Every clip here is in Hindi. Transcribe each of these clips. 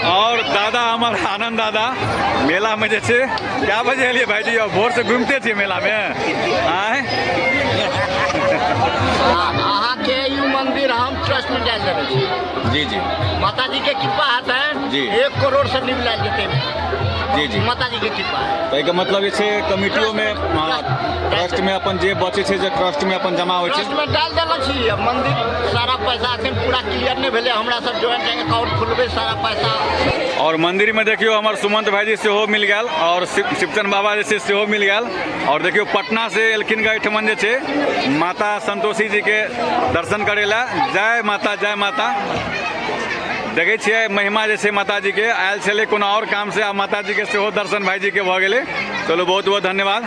और दादा हमार आनंद दादा मेला में जैसे क्या बजे लिए भाई जी भोर से घूमते थे मेला में आए अहाँ के यू मंदिर हम ट्रस्ट में डाल देवे छी। जी जी माता जी के कृपा है जी। 1 करोड़ से निकल जेते जी जी माता जी के कृपा है। तो एकर मतलब छै कमिटियों में ट्रस्ट में अपन जे बचे छै जे ट्रस्ट में अपन जमा होइ छै ट्रस्ट में डाल देला छी। अब मंदिर सारा पैसा अखन पूरा क्लियर नहीं भेले हमरा सब ज्वाइंट अकाउंट खोलबे सारा पैसा। और मंदिर में देखियो हमार सुमंत भाईजी सेहो मिल गया और शिवचंद बाबा जैसे सेहो मिल गया और देखियो पटना से एलखिन एठमन जे छै माता संतोषी जी के दर्शन करे ला। जय माता जय माता। देखे छिए महिमा जैसे माता जी के आयल छे कोनो और काम से आ माता जी के सेहो दर्शन भाईजी के भ गेले। चलो बहुत बहुत धन्यवाद।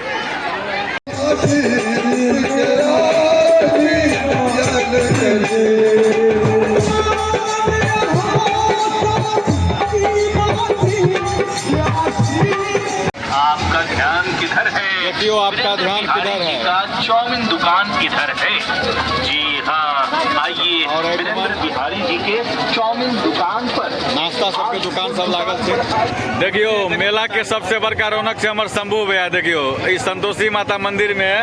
आपका ध्यान किधर है? देखियो आपका ध्यान किधर है? का चाउमीन दुकान किधर है? जी हाँ, आइए और एक वीरेंद्र बिहारी जी के चाउमीन दुकान पर नाश्ता सबके दुकान सब लागल छे। देखियो मेला के सबसे बड़का रौनक छै हमर शंभू भैया। देखियो ई संतोषी माता मंदिर में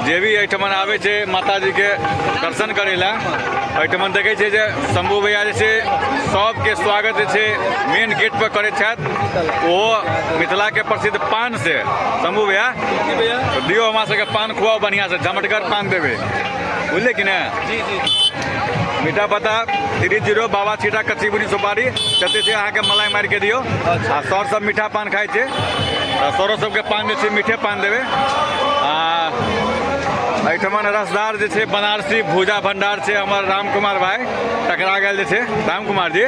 जे भी एठमन आवे छे माता जी के दर्शन करे ला एठमन देखे छे जे शंभू भैया जे छे सबके स्वागत जे छे मेन गेट पर करे छथि। वो मिथिला के प्रसिद्ध पान से शंभू भैया तो दियो हमरा सबके पान खुआओ बढ़िया से झमटगर पान देवे बुझले कि ना। जी जी मीठा पता 30 बाबा छीटा कच्ची बुनी सुपारी जते से अहाँ के मलाई मार के दियो। आ सर सब मीठा पान खाए छे सरो सबके पान जे छे मीठे पान देवे। एठमन रसदार जे छे बनारसी भूजा भंडार छे हमर राम कुमार भाई टकरा गेल जे छे। राम कुमार जी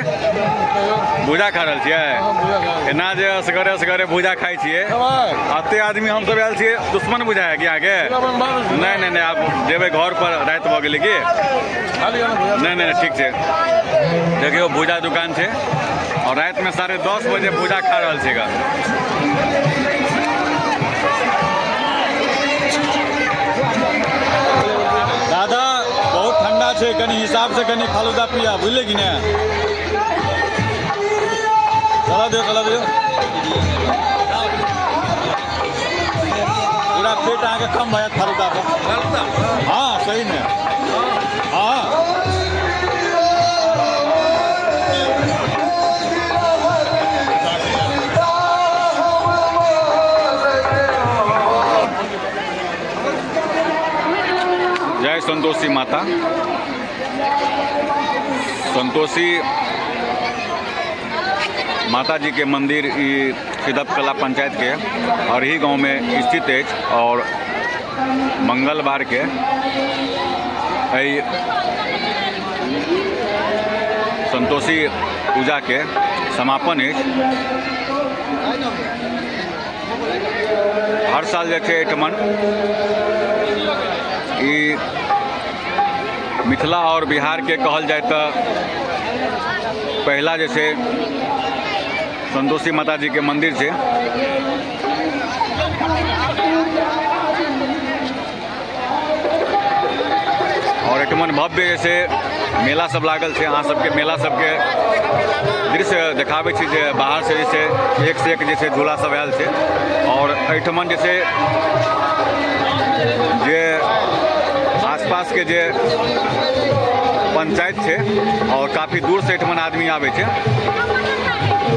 भूजा खा रहल छियै एना जे असगरे भूजा खाई छियै अते आदमी हम सब आयल छियै दुश्मन बुझाय कि आगे नहीं नहीं आप जेबै घर पर रात भ गेलै की नहीं ठीक छै। देखियो भूजा दुकान छे और रात में 10:30 बजे भूजा खा रहल छै गा। दादा बहुत ठंडा छे कनी हिसाब से कनी फालूदा पिया बुझले कि ना। चला दियो पूरा पेट आके कम भैया फालूदा पर। हाँ सही में हाँ जय संतोषी माता। संतोषी माता जी के मंदिर सिद्धप कला पंचायत के हरही गांव में स्थित है और मंगलवार के संतोषी पूजा के समापन है। हर साल जे एठमन मिथिला और बिहार के कहल जाए तो पहला जैसे संतोषी माता जी के मंदिर से और एठमन भव्य जैसे मेला सब लागल है। अहाँ सबके मेला सबके दृश्य देखाबे छी जे बाहर से जैसे एक से एक जैसे झूला सब आयल है और एठमन जैसे जे आसपास के जे पंचायत है और काफ़ी दूर से एठमन आदमी आवे है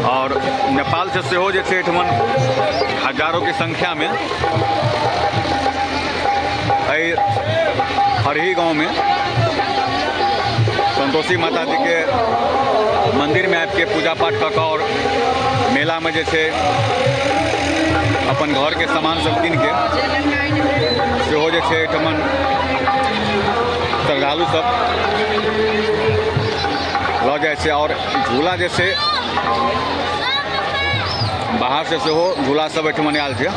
और नेपाल से सेहो जे छै एठमन हजारों की संख्या में हरही गांव में संतोषी माता जी के मंदिर में आके पूजा पाठ कऽ और मेला में जे छै अपन घर के सामान सब कीन के सेहो जे छै एठमन श्रद्धालु सब लऽ जाइ छै और झूला जे छै बाहर से सेहो झूला सब एठमन आयल छै।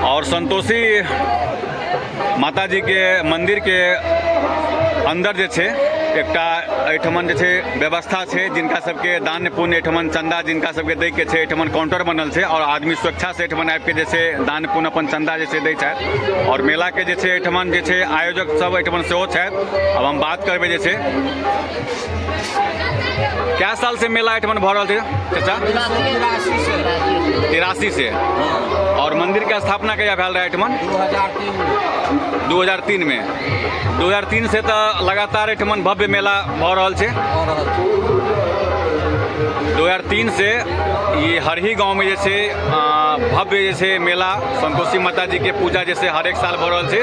और संतोषी माता जी के मंदिर के अंदर जे छै एकटा एहिठमन जे छै व्यवस्था छै, जिनका सबके दान पुण्य एहिठमन चंदा जिनका सबके दै के छै, एहिठमन काउंटर बनल छै और आदमी स्वेच्छा से एहिठमन आबि के जे छै दान पुण्य अपन चंदा जे छै दै छथि। और मेला के जे छै एहिठमन जे छै आयोजक सब एहिठमन सेहो छथि। अब हम बात करबै जे छै क्या साल से मेला एहिठमन भऽ रहल छै चाचा? 83 से। और मंदिर के स्थापना कहिया भेल रहै एहिठमन? 2003 में। 2003 से तऽ लगातार एहिठमन भव्य मेला भऽ रहल छै। 2003 से ये हरही गांव में जे छै भव्य जे छै मेला संतोषी माता जी के पूजा जे छै हर एक साल भऽ रहल छै।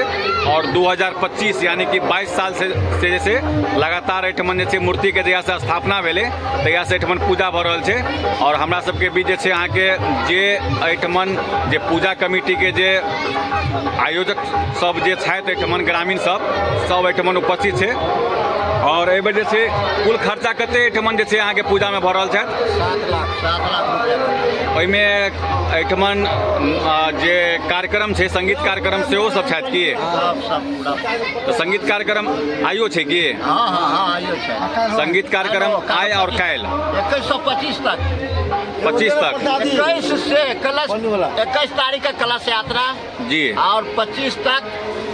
और 2025 यानी कि 22 साल से जे छै लगातार एहिठमन जे छै मूर्ति के जहिया से स्थापना भेलै तहिया से एहिठमन पूजा भऽ रहल छै। और हमरा सबके बीच जे छै अहाँके जे एहिठमन जे पूजा कमिटी के जे आयोजक सब जे छथि एहिठमन ग्रामीण सब एहिठमन उपस्थित छै। और एहि बेर जे छै कुल खर्चा कते एहिठमन जे छै अहाँके पूजा में भऽ रहल छथि? 7 लाख रुपया। ओहिमे एहिठमन जे कार्यक्रम छै संगीत कार्यक्रम सेहो सब छथि की? सब पूरा। तो संगीत कार्यक्रम आइयो छै की? हाँ आइयो छै। संगीत कार्यक्रम आइ और काल्हि 2125 तक। 25 तक 21 से कलश 21 तारीख का कलश यात्रा जी और 25 तक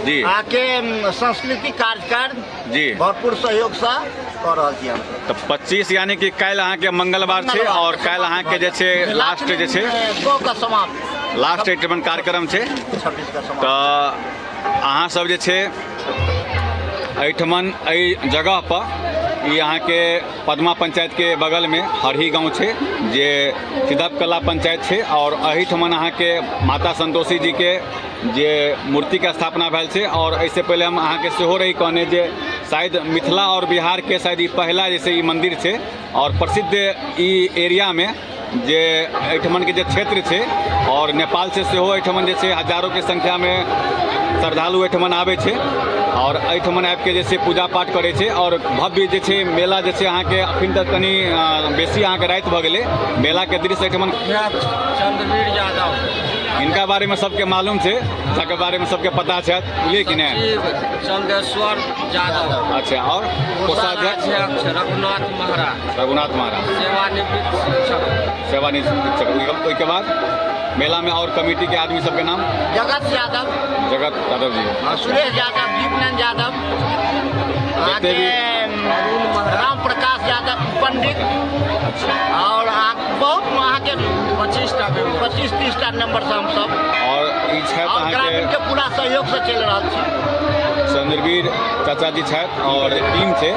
जी आके सांस्कृतिक कार्यक्रम जी भरपूर सहयोग से कर रहल छी हम। तो 25 यानी कि काल्हि अहाँके मंगलवार छै और काल्हि अहाँके जे छै लास्ट जे छै 2 का समाप्त लास्ट एहिठमन कार्यक्रम छै। 26 का समाप्त। तऽ अहाँ सब जे छै एहिठमन एहि जगह पर ई अहाँके पदमा पंचायत के बगल में हरही गांव छै जे सिद्धप कला पंचायत छै। और एहिठमन अहाँके माता संतोषी जी के जे मूर्ति के स्थापना भेल छै। और इससे पहले हम अहाँके सेहो रही कहने जे शायद मिथिला और बिहार के शायद ई पहला जैसे ई मंदिर छै और प्रसिद्ध ई एरिया में जे एहिठमन के जे क्षेत्र छै और नेपाल से सेहो एहिठमन जे छै हजारों के संख्या में श्रद्धालु एहिठमन आबै छै और एहिठमन आबि के जे छै पूजा पाठ करै छै। और भव्य जे छै मेला जे छै अहाँके अखन तक कनी बेसी अहाँके राति भऽ गेलै मेला के दृश्य एहिठमन। चंद्रवीर यादव इनका बारे में सबके मालूम छै, के बारे में सबके पता छै बुझलिए कि नहीं? चंदेश्वर यादव। अच्छा और कोषाध्यक्ष रघुनाथ महाराज सेवानिवृत्त शिक्षक। ओहिके बाद मेला में और कमेटी के आदमी सबके नाम? जगत यादव जी, सुरेश यादव, दीपनंद यादव, आगे राम प्रकाश यादव पंडित और बहुत वहाँ के 25-30 नंबर से हम सब और ई छथि ग्रामीण के पूरा सहयोग से चल रहा छै। चंद्रवीर चाचा जी छथि और टीम छै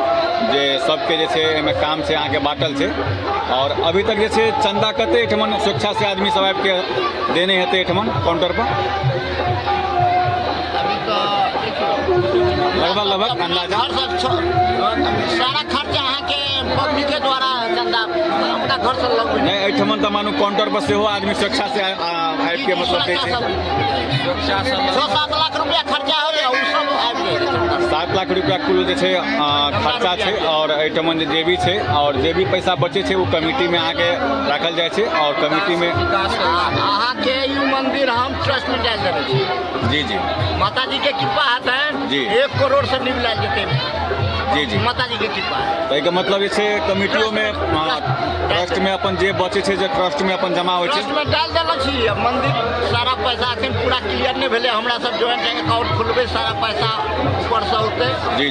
जे सबके जे छै एहिमे काम छै अहाँके बाँटल छै। और अभी तक जे छै चंदा कते एहिठमन स्वेच्छा से आदमी सब आबि के देने हेतै एहिठमन काउंटर पर? लगभग अंदाजा सारा खर्चा अहाँ के पब्लिक के द्वारा चंदा अपना घर से लगबै नहीं एहिठमन तऽ मानू काउंटर पर सेहो आदमी स्वेच्छा से आबि के मतलब दै छै। 6-7 लाख रुपया खर्चा हो जाए उ सब आबि जाए। 7 लाख रुपया कुल जे छै खर्चा छै। और एहिठमन जे भी छै और जे भी पैसा बचे छै वो कमिटी में आके राखल जाए छै। और कमिटी में अहाँ के ई मंदिर हम ट्रस्ट में डाल देबै छी। जी माता जी के कृपा है जी 1 करोड़ से निकल जेतै। जी माता जी के कृपा है। तो एकर मतलब जे छै कमिटियों में ट्रस्ट में अपन जे बचे छै जे ट्रस्ट में अपन जमा होइ छै ट्रस्ट में डाल देले छी। मंदिर सारा पैसा अखन पूरा क्लियर नहीं भेले, हमरा सब ज्वाइंट अकाउंट खोलबे सारा पैसा ऊपर से होते। जी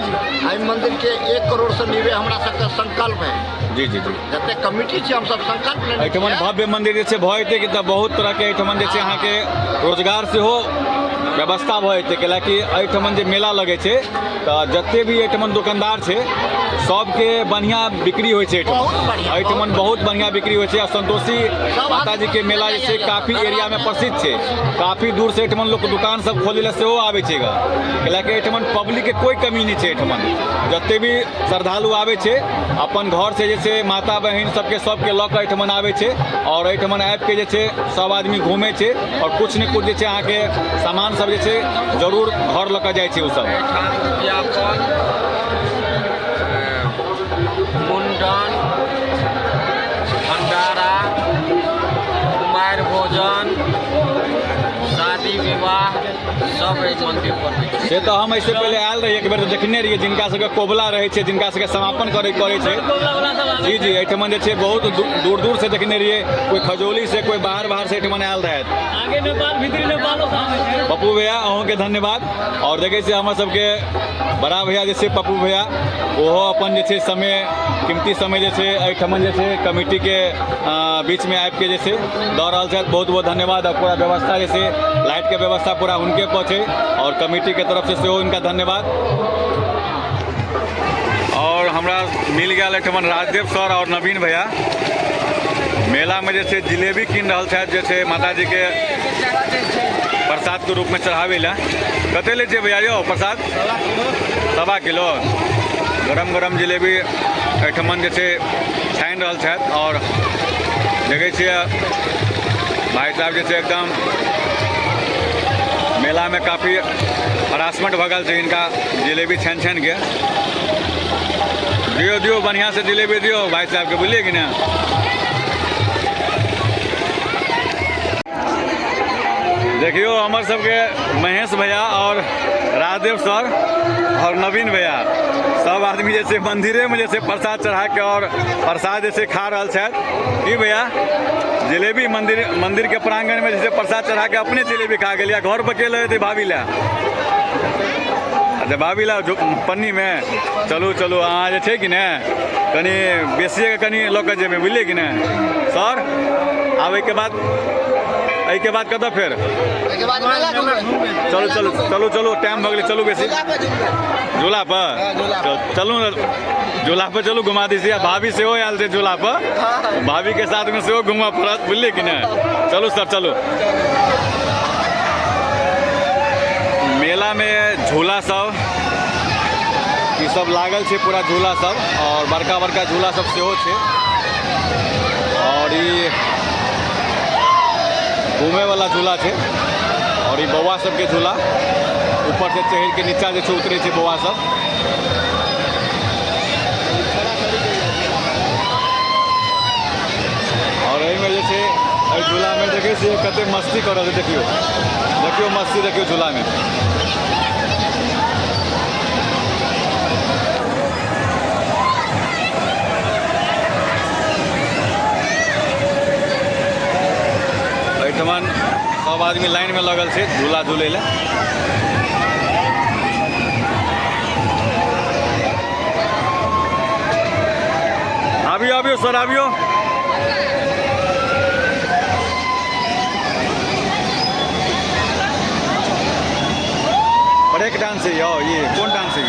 आई मंदिर के 1 करोड़ से निवे हमरा सबके संकल्प है। जी जते कमिटी छै हम सब संकल्प लेने एहिठमन भव्य मंदिर जे छै भऽ जेतै कि तऽ बहुत तरह के एहिठमन जे छै अहाँके रोजगार सेहो व्यवस्था भऽ जेतै। कैलाकि एहिठमन जे मेला लगै छै तऽ जते भी एहिठमन दुकानदार छै सबके बढ़िया बिक्री होइ छै। एहिठमन बहुत बढ़िया बिक्री होइ छै। और संतोषी माता जी के मेला जे छै काफी एरिया में प्रसिद्ध छै। काफी दूर से एहिठमन लोग दुकान सब खोले ला सेहो आबै छै गा। कैलाकि एहिठमन पब्लिक के कोई कमी नहीं छै। एहिठमन जते भी श्रद्धालु आबै छै अपन घर से जे छै माता बहिन सबके लऽ कऽ एहिठमन आबै छै। और एहिठमन आबि के जे छै सब आदमी घूमै छै और कुछ ने कुछ जे छै अहाँके सामान सब जे छै जरूर घर लऽ कऽ जाइ छै। उ सब मुंडन, भंडारा, कुमार भोजन, शादी विवाह सब से तो हम ऐसे पहले आयल रही एक बेर तो देखने रहिए जिनका सबके कोबला रहे छे जिनका सबके समापन करे छे जी जी एठमन जे छे बहुत दूर दूर से देखने रहिए कोई खजोली से कोई बाहर से एठमन आयल रहे आगे नेपाल भीतरी नेपाल पप्पू भैया अहों के धन्यवाद। और देखे छे हमर सबके बड़ा भैया जे छे पप्पू भैया ओहो अपन जे छे समय कीमती समय जे छे एठमन जे छे कमिटी के बीच में आबि के जे छे दऽ रहल छथि। बहुत बहुत धन्यवाद। और पूरा व्यवस्था जे छे लाइट के व्यवस्था पूरा हुनके पर छे और कमिटी के तरफ से सेहो इनका धन्यवाद। और हमरा मिल गया एठमन राजदेव सर और नवीन भैया मेला में जे छे जिलेबी कीन रहल छथि जे छे माता जी के प्रसाद के रूप में चढ़ावे ला। कते ले छे भैया यौ प्रसाद? 1.25 किलो गरम गरम जिलेबी एठमन जे छे छानि रहल छथि। और देखे छियै भाई साहब जे छे एकदम मेला में काफ़ी हरासमेंट भऽ गेल छै इनका जिलेबी छानि के। दियो बढ़िया से जिलेबी दियो भाई साहब के, बुझलिए कि ना। देखियो हमर सबके महेश भैया और राजदेव सर और नवीन भैया सब आदमी जैसे मंदिरे में जैसे प्रसाद चढ़ा के और प्रसाद जैसे खा रहा छथि। कि भैया जिलेबी मंदिर के प्रांगण में जैसे प्रसाद चढ़ा के अपने जिलेबी खा गेलिए, घर पर के ले भाभी ला? अच्छा भाभी ला पन्नी में। चलू अहाँ जे छै कि ने कनी बेसिए कनी लऽ कऽ जेबै, बुझलिए कि ने सर। आब एहिके बाद कतऽ फेर? चलू टाइम भऽ गेलै, चलू बेसी झूला पर चलू झूला पर चलू घुमा दी। भाभी सेहो आयल छै झूला पर, भाभी के साथ में सेहो घूमऽ पड़त, बुझलिए कि ने। चलू सर चलू। मेला में झूला सब ई सब लागल छै पूरा झूला सब और बड़का झूला सब सेहो छै। और ई घूमे वाला झूला छै और ई बौआ सबके झूला ऊपर से चढ़ के नीचा जे छै उतरे छै बौआ सब। और एहिमे जे छै एहि झूला में देखै छियै कते मस्ती कर रहल छै। देखियो मस्ती देखियो झूला में। एठमन सब आदमी लाइन में लगल छै झूला झूले ला। आबियो सर आबियो। ब्रेक डांस है ये कौन डांस है?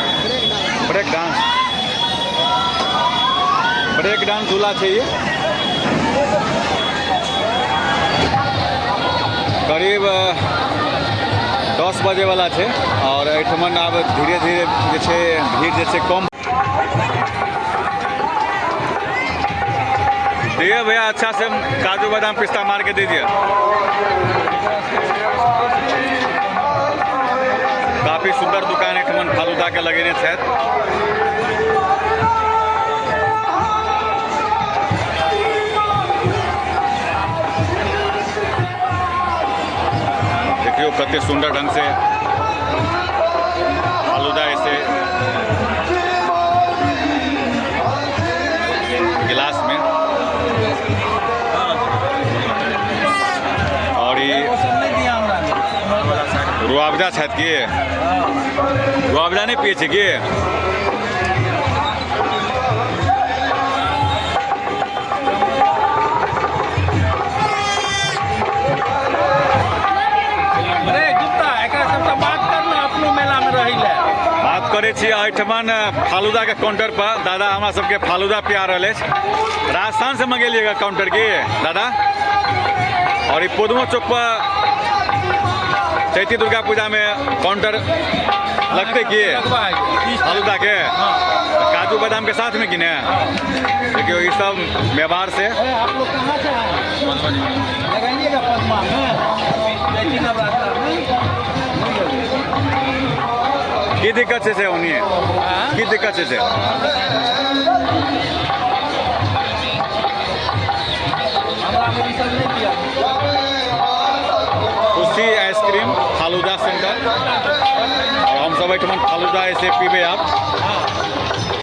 ब्रेक डांस झूला है ये। करीब 10 बजे वाला है और एठमन अब धीरे धीरे जे छै भीड़ जे छै कम। दिए भैया अच्छा से काजू बादाम पिस्ता मार के दीजिए। काफी सुंदर दुकान एठमन फालूदा के लगेने छथि। देखियो कते सुंदर ढंग से फालूदा ऐसे गिलास में। और ये रुआवजा छथि कि रुआवजा नहीं पिए छै कि? बात करे छी एठमन फालूदा के काउंटर पर। दादा हमरा सबके फालूदा पिया रहल अछि। राजस्थान से मंगेलिएगा काउंटर की दादा? और ये पोदमो चौक पर चैती दुर्गा पूजा में काउंटर लगते कि फालूदा के काजू बादाम के साथ में कि ने? देखियो ये सब व्यवहार से। की दिक्कत से होनी की दिक्कत से? खुशी आइसक्रीम फालूदा सेंटर। सब एठमन फालूदा ऐसे पीबे आप